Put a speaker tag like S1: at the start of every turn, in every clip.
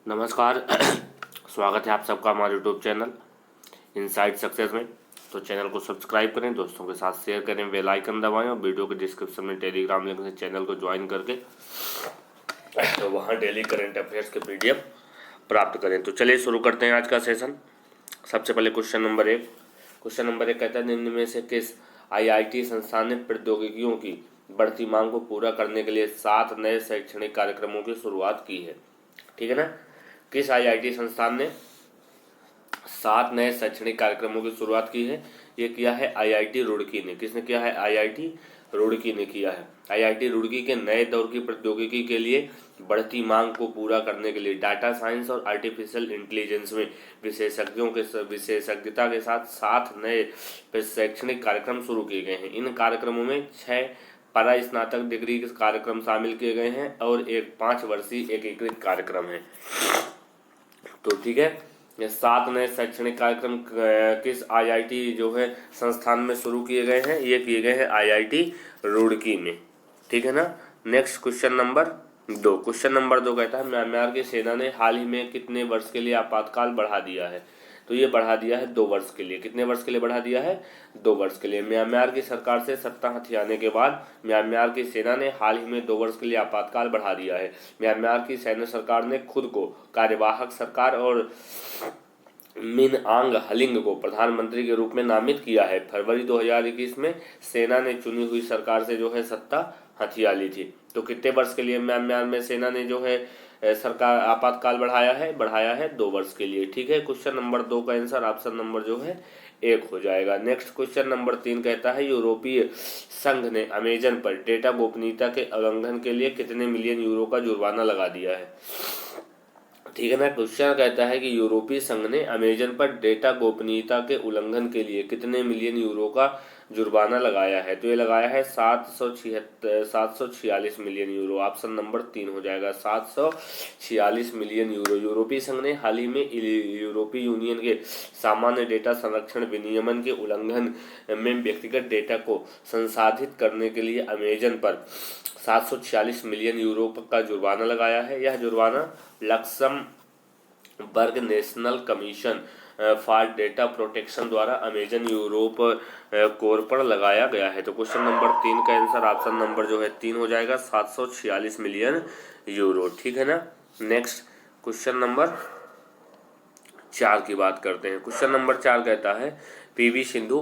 S1: नमस्कार। स्वागत है आप सबका हमारे यूट्यूब चैनल इनसाइड सक्सेस में। तो चैनल को सब्सक्राइब करें, दोस्तों के साथ शेयर करें, बेल आइकन दबाएं और वीडियो के डिस्क्रिप्शन में टेलीग्राम लिंक से चैनल को ज्वाइन करके तो वहाँ डेली करंट अफेयर्स के पीडीएफ प्राप्त करें। तो चलिए शुरू करते हैं आज का सेशन। सबसे पहले क्वेश्चन नंबर 1 कहता है निम्न में से किस आईआईटी संस्थान ने प्रौद्योगिकियों की बढ़ती मांग को पूरा करने के लिए 7 नए शैक्षणिक कार्यक्रमों की शुरुआत की है। ठीक है ना। किस आईआईटी संस्थान ने 7 नए शैक्षणिक कार्यक्रमों की शुरुआत की है? ये किया है आईआईटी रुड़की ने। किसने किया है? आईआईटी रुड़की ने किया है। आईआईटी रुड़की के नए दौर की प्रौद्योगिकी के लिए बढ़ती मांग को पूरा करने के लिए डाटा साइंस और आर्टिफिशियल इंटेलिजेंस में विशेषज्ञता के साथ 7 नए शैक्षणिक कार्यक्रम शुरू किए गए हैं। इन कार्यक्रमों में 6 परा स्नातक डिग्री के कार्यक्रम शामिल किए गए हैं और एक 5 वर्षीय एकीकृत कार्यक्रम है। तो ठीक है, ये 7 नए शैक्षणिक कार्यक्रम किस आईआईटी जो है संस्थान में शुरू किए गए हैं? ये किए गए हैं आईआईटी रुड़की में। ठीक है ना। नेक्स्ट क्वेश्चन नंबर 2 कहता है म्यांमार की सेना ने हाल ही में कितने वर्ष के लिए आपातकाल बढ़ा दिया है? तो ये बढ़ा दिया है 2 वर्ष के लिए। कितने वर्ष के लिए बढ़ा दिया है? 2 वर्ष के लिए। म्यांमार की सरकार से सत्ता हथियाने के बाद म्यांमार की सेना ने हाल ही में 2 वर्ष के लिए आपातकाल बढ़ा दिया है। म्यांमार की सैन्य सरकार ने खुद को कार्यवाहक सरकार और मिन आंग हलिंग को प्रधानमंत्री के रूप में नामित किया है। फरवरी 2021 में सेना ने चुनी हुई सरकार से जो है सत्ता हथिया ली थी। तो कितने वर्ष के लिए म्यांमार में सेना ने जो है सरकार आपातकाल बढ़ाया है 2 वर्ष के लिए। ठीक है। क्वेश्चन नंबर 2 का आंसर ऑप्शन नंबर जो है 1 हो जाएगा। नेक्स्ट क्वेश्चन नंबर 3 कहता है यूरोपीय संघ ने अमेजन पर डेटा गोपनीयता के उल्लंघन के लिए कितने मिलियन यूरो का जुर्माना लगा दिया है? ठीक है ना। क्वेश्चन कहता है कि यूरोपीय संघ ने अमेजन पर डेटा गोपनीयता के उल्लंघन के लिए कितने मिलियन यूरो का जुर्माना लगाया है? तो ये लगाया है 746 मिलियन यूरो। ऑप्शन नंबर 3 हो जाएगा 746 मिलियन यूरो। यूरोपीय संघ ने हाल ही में यूरोपीय यूनियन के सामान्य डेटा संरक्षण विनियमन के उल्लंघन में व्यक्तिगत डेटा को संसाधित करने के लिए अमेजन पर 746 मिलियन यूरो का जुर्माना लगाया है। यह जुर्माना Luxembourg national commission for data protection द्वारा अमेजन यूरोप कोर पर लगाया गया है। तो क्वेश्चन नंबर 3 का आंसर ऑप्शन नंबर जो है 3 हो जाएगा 746 मिलियन यूरो। ठीक है ना। नेक्स्ट क्वेश्चन नंबर 4 की बात करते हैं। क्वेश्चन नंबर 4 कहता है पीवी सिंधु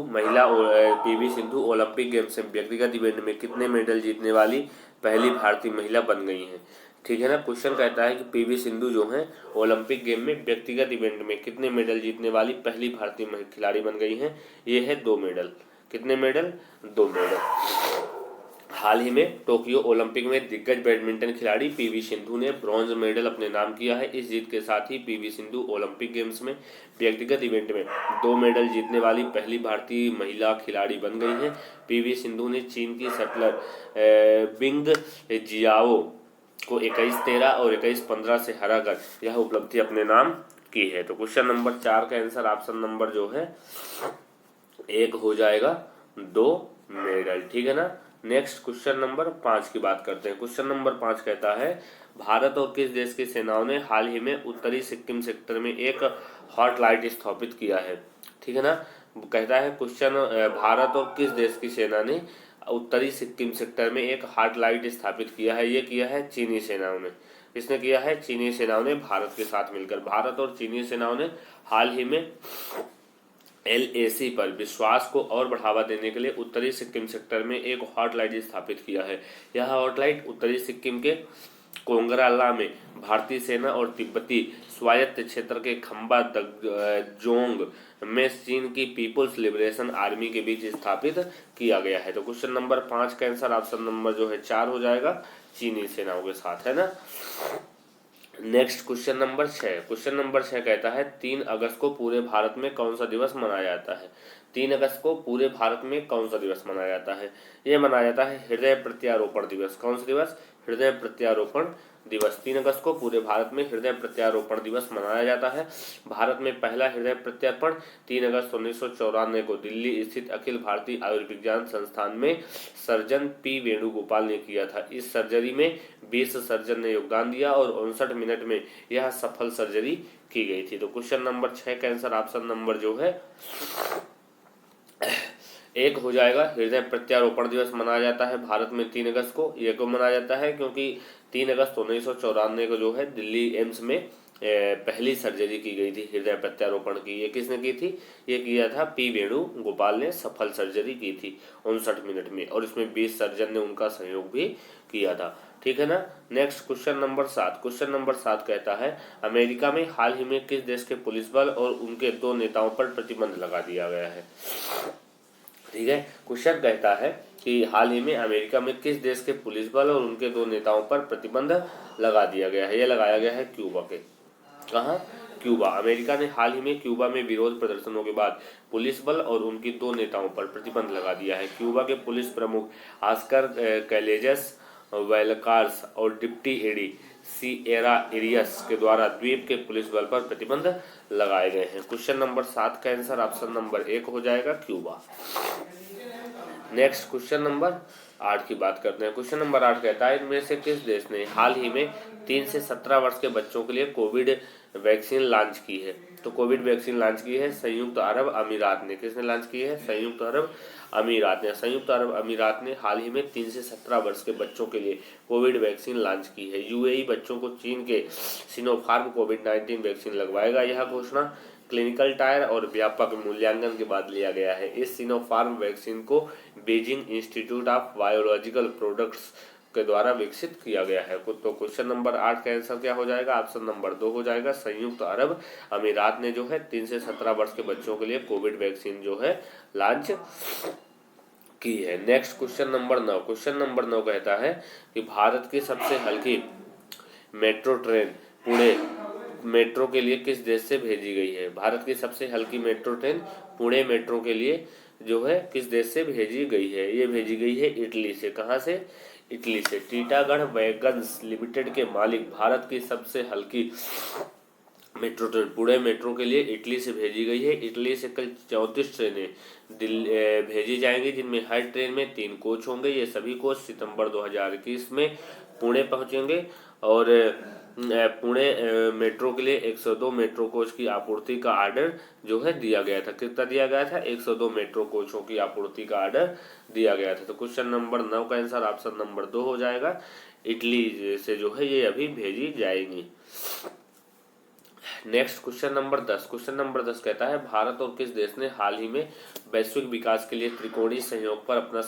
S1: ओलंपिक गेम्स में व्यक्तिगत इवेंट में कितने मेडल जीतने वाली पहली भारतीय महिला बन गई हैं? ठीक है ना। क्वेश्चन कहता है कि पीवी सिंधु जो है ओलंपिक गेम में व्यक्तिगत इवेंट में कितने मेडल जीतने वाली पहली भारतीय खिलाड़ी बन गई हैं? ये है 2 मेडल। कितने मेडल? 2 मेडल। हाल ही में टोक्यो ओलंपिक में दिग्गज बैडमिंटन खिलाड़ी पीवी सिंधु ने ब्रॉन्ज मेडल अपने नाम किया है। इस जीत के साथ ही पीवी सिंधु ओलंपिक गेम्स में व्यक्तिगत इवेंट में 2 मेडल जीतने वाली पहली भारतीय महिला खिलाड़ी बन गई हैं। पीवी सिंधु ने चीन की शटलर बिंग जियाओ को 21-13 और 21-15 से हराकर यह उपलब्धि अपने नाम की है। तो क्वेश्चन नंबर 4 का आंसर ऑप्शन नंबर जो है 1 हो जाएगा 2 मेडल। ठीक है ना। नेक्स्ट क्वेश्चन नंबर 5 की बात करते हैं। क्वेश्चन नंबर 5 कहता है भारत और किस देश की सेनाओं ने हाल ही में उत्तरी सिक्किम सेक्टर में एक हॉटलाइट स्थापित किया है? ठीक है ना। कहता है क्वेश्चन भारत और किस देश की सेना ने उत्तरी सिक्किम सेक्टर में एक हॉटलाइट स्थापित किया है? ये किया है चीनी सेनाओं ने। किसने किया है? चीनी सेनाओं ने भारत के साथ मिलकर। भारत और चीनी सेनाओं ने हाल ही में LAC पर विश्वास को और बढ़ावा देने के लिए उत्तरी सिक्किम सेक्टर में एक हॉटलाइट स्थापित किया है। यह हॉटलाइट उत्तरी सिक्किम के कोंगराला में भारतीय सेना और तिब्बती स्वायत्त क्षेत्र के खंबा दगजोंग में चीन की पीपुल्स लिबरेशन आर्मी के बीच स्थापित किया गया है। तो क्वेश्चन नंबर 5 का आंसर ऑप्शन नंबर जो है 4 हो जाएगा, चीनी सेनाओं के साथ, है ना। नेक्स्ट क्वेश्चन नंबर 6 कहता है 3 अगस्त को पूरे भारत में कौन सा दिवस मनाया जाता है? 3 अगस्त को पूरे भारत में कौन सा दिवस मनाया जाता है? ये मनाया जाता है हृदय प्रत्यारोपण दिवस। कौन सा दिवस? हृदय प्रत्यारोपण दिवस। 3 अगस्त को पूरे भारत में हृदय प्रत्यारोपण दिवस मनाया जाता है। भारत में पहला हृदय प्रत्यारोपण 3 अगस्त 1994 को दिल्ली स्थित अखिल भारतीय आयुर्विज्ञान संस्थान में सर्जन पी वेणुगोपाल ने किया था। इस सर्जरी में 20 सर्जन ने योगदान दिया और 59 मिनट में यह सफल सर्जरी की गई थी। तो क्वेश्चन नंबर 6 का आंसर ऑप्शन नंबर जो है 1 हो जाएगा। हृदय प्रत्यारोपण दिवस मनाया जाता है भारत में 3 अगस्त को। ये क्यों मनाया जाता है? क्योंकि 3 अगस्त 1994 को जो है दिल्ली एम्स में पहली सर्जरी की गई थी हृदय प्रत्यारोपण की। ये किसने की थी? ये किया था पी वेणुगोपाल ने, सफल सर्जरी की थी 59 मिनट में, और इसमें 20 सर्जन ने उनका सहयोग भी किया था। ठीक है ना। Next question number 7। Question number 7 कहता है अमेरिका में हाल ही में किस देश के पुलिस बल और उनके 2 नेताओं पर प्रतिबंध लगा दिया गया है? ठीक है, क्वेश्चन कहता है कि हाल ही में अमेरिका में किस देश के पुलिस बल और उनके 2 नेताओं पर प्रतिबंध लगा दिया गया है? यह लगाया गया है क्यूबा के। कहाँ? क्यूबा। अमेरिका ने हाल ही में क्यूबा में विरोध प्रदर्शनों के बाद पुलिस बल और उनकी 2 नेताओं पर प्रतिबंध लगा दिया है। क्यूबा के पुलिस प्रमुख ऑस्कर कैलेजस वेलकार्स और डिप्टी एडी सिएरा एरियस के द्वारा द्वीप के पुलिस बल पर प्रतिबंध लगाए गए हैं। क्वेश्चन नंबर 7 का आंसर ऑप्शन नंबर 1 हो जाएगा, क्यूबा। नेक्स्ट क्वेश्चन नंबर 8 की बात करते हैं। क्वेश्चन नंबर 8 कहता है इनमें से किस देश ने हाल ही में 3 से 17 वर्ष के बच्चों के लिए कोविड वैक्सीन लॉन्च की है? तो कोविड वैक्सीन लॉन्च की है संयुक्त अरब अमीरात ने। किसने लॉन्च की है? संयुक्त अरब अमीरात ने। संयुक्त अरब अमीरात ने हाल ही में 3 से 17 वर्ष के बच्चों के लिए कोविड वैक्सीन लॉन्च की है। यूएई बच्चों को चीन के सिनोफार्म कोविड-19 वैक्सीन लगवाएगा। यह घोषणा क्लिनिकल ट्रायल और व्यापक मूल्यांकन के बाद लिया गया है। इस सिनोफार्म वैक्सीन को Beijing institute of biological products के द्वारा विकसित किया गया है। तो क्वेश्चन नंबर 8 का आंसर क्या हो जाएगा? ऑप्शन नंबर 2 हो जाएगा। संयुक्त अरब अमीरात ने जो है 3 से 17 वर्ष के बच्चों के लिए कोविड वैक्सीन जो है लॉन्च की है। Next question number 9। Question number 9 कहता है कि भारत की सबसे हल्की मेट्रो ट्रेन पुणे मेट्रो के लिए किस देश से भेजी गई है? भारत की सबसे हल्की मेट्रो ट्रेन पुणे मेट्रो के लिए जो है किस देश से भेजी गई है? ये भेजी गई है इटली से। कहाँ से? इटली से। टीटागढ़ वैगन्स लिमिटेड के मालिक भारत की सबसे हल्की मेट्रो ट्रेन पुणे मेट्रो के लिए इटली से भेजी गई है। इटली से कल 34 ट्रेनें भेजी जाएंगी, जिनमें हर ट्रेन में 3 कोच होंगे। ये सभी कोच सितंबर 2021 में पुणे पहुंचेंगे और पुणे मेट्रो के लिए 102 मेट्रो कोच की आपूर्ति का ऑर्डर जो है दिया गया था। कितना दिया गया था? 102 मेट्रो कोचों की आपूर्ति का ऑर्डर दिया गया था। तो क्वेश्चन नंबर 9 का आंसर ऑप्शन नंबर 2 हो जाएगा। इटली से जो है ये अभी भेजी जाएंगी। Next question number 10। Question number 10 कहता है भारत और किस देश ने हाल ही में वैश्विक विकास के लिए त्रिकोणीय सहयोग पर अपना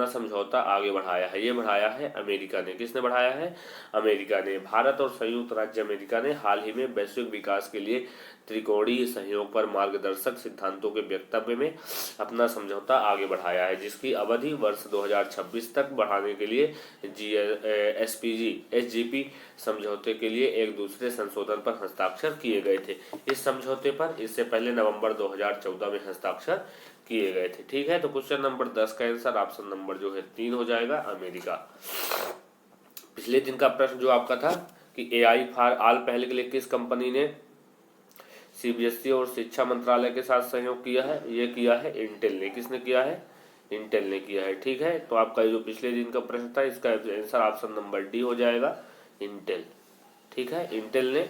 S1: समझौता आगे बढ़ाया है? ये बढ़ाया है अमेरिका ने। किसने बढ़ाया है? अमेरिका ने। भारत और संयुक्त राज्य अमेरिका ने हाल ही में वैश्विक विकास के लिए त्रिकोणीय सहयोग पर मार्गदर्शक सिद्धांतों के वक्तव्य में अपना समझौता आगे बढ़ाया है, जिसकी अवधि वर्ष 2026 तक बढ़ाने के लिए SGP समझौते के लिए एक दूसरे संशोधन पर हस्ताक्षर किए गए थे। इस समझौते पर इससे पहले नवंबर 2014 में हस्ताक्षर किए गए थे। ठीक है, तो क्वेश्चन नंबर 10 का आंसर ऑप्शन नंबर जो है 3 हो जाएगा, अमेरिका। पिछले दिन का प्रश्न जो आपका था कि AI फॉर ऑल पहल के लिए किस कंपनी ने CBSE और शिक्षा मंत्रालय के साथ सहयोग किया है? ये किया है इंटेल ने। किसने किया है? इंटेल ने किया है। ठीक है, तो आपका जो पिछले दिन का प्रश्न था इसका आंसर ऑप्शन नंबर डी हो जाएगा, इंटेल। ठीक है, इंटेल ने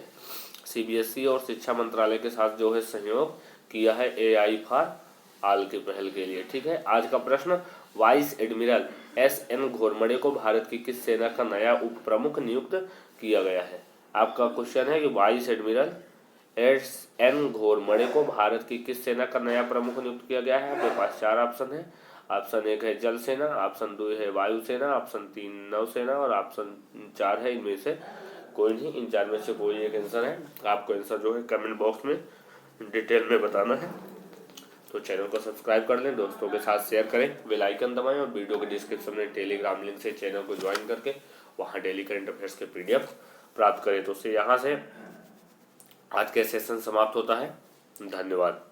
S1: CBSE और शिक्षा मंत्रालय के साथ जो है सहयोग किया है AI फॉर ऑल की पहल के लिए। ठीक है, आज का प्रश्न वाइस एडमिरल SN घोरमड़े को भारत की किस सेना का नया उप प्रमुख नियुक्त किया गया है? आपका क्वेश्चन है कि वाइस एडमिरल SN घोरमड़े को भारत की किस सेना का नया प्रमुख नियुक्त किया गया है? आपके पास 4 ऑप्शन है। ऑप्शन 1 है जल सेना, ऑप्शन 2 है वायुसेना, ऑप्शन 3 नौसेना और ऑप्शन 4 है इनमें से कोई नहीं। इन 4 में से कोई एक आंसर है। आपको आंसर जो है कमेंट बॉक्स में डिटेल में बताना है। तो चैनल को सब्सक्राइब कर लें, दोस्तों के साथ शेयर करें, बेल आइकन दबाएं और वीडियो के डिस्क्रिप्शन में टेलीग्राम लिंक से चैनल को ज्वाइन करके वहां डेली करंट अफेयर्स के PDF प्राप्त करें। तो यहाँ से आज का सेशन समाप्त होता है। धन्यवाद।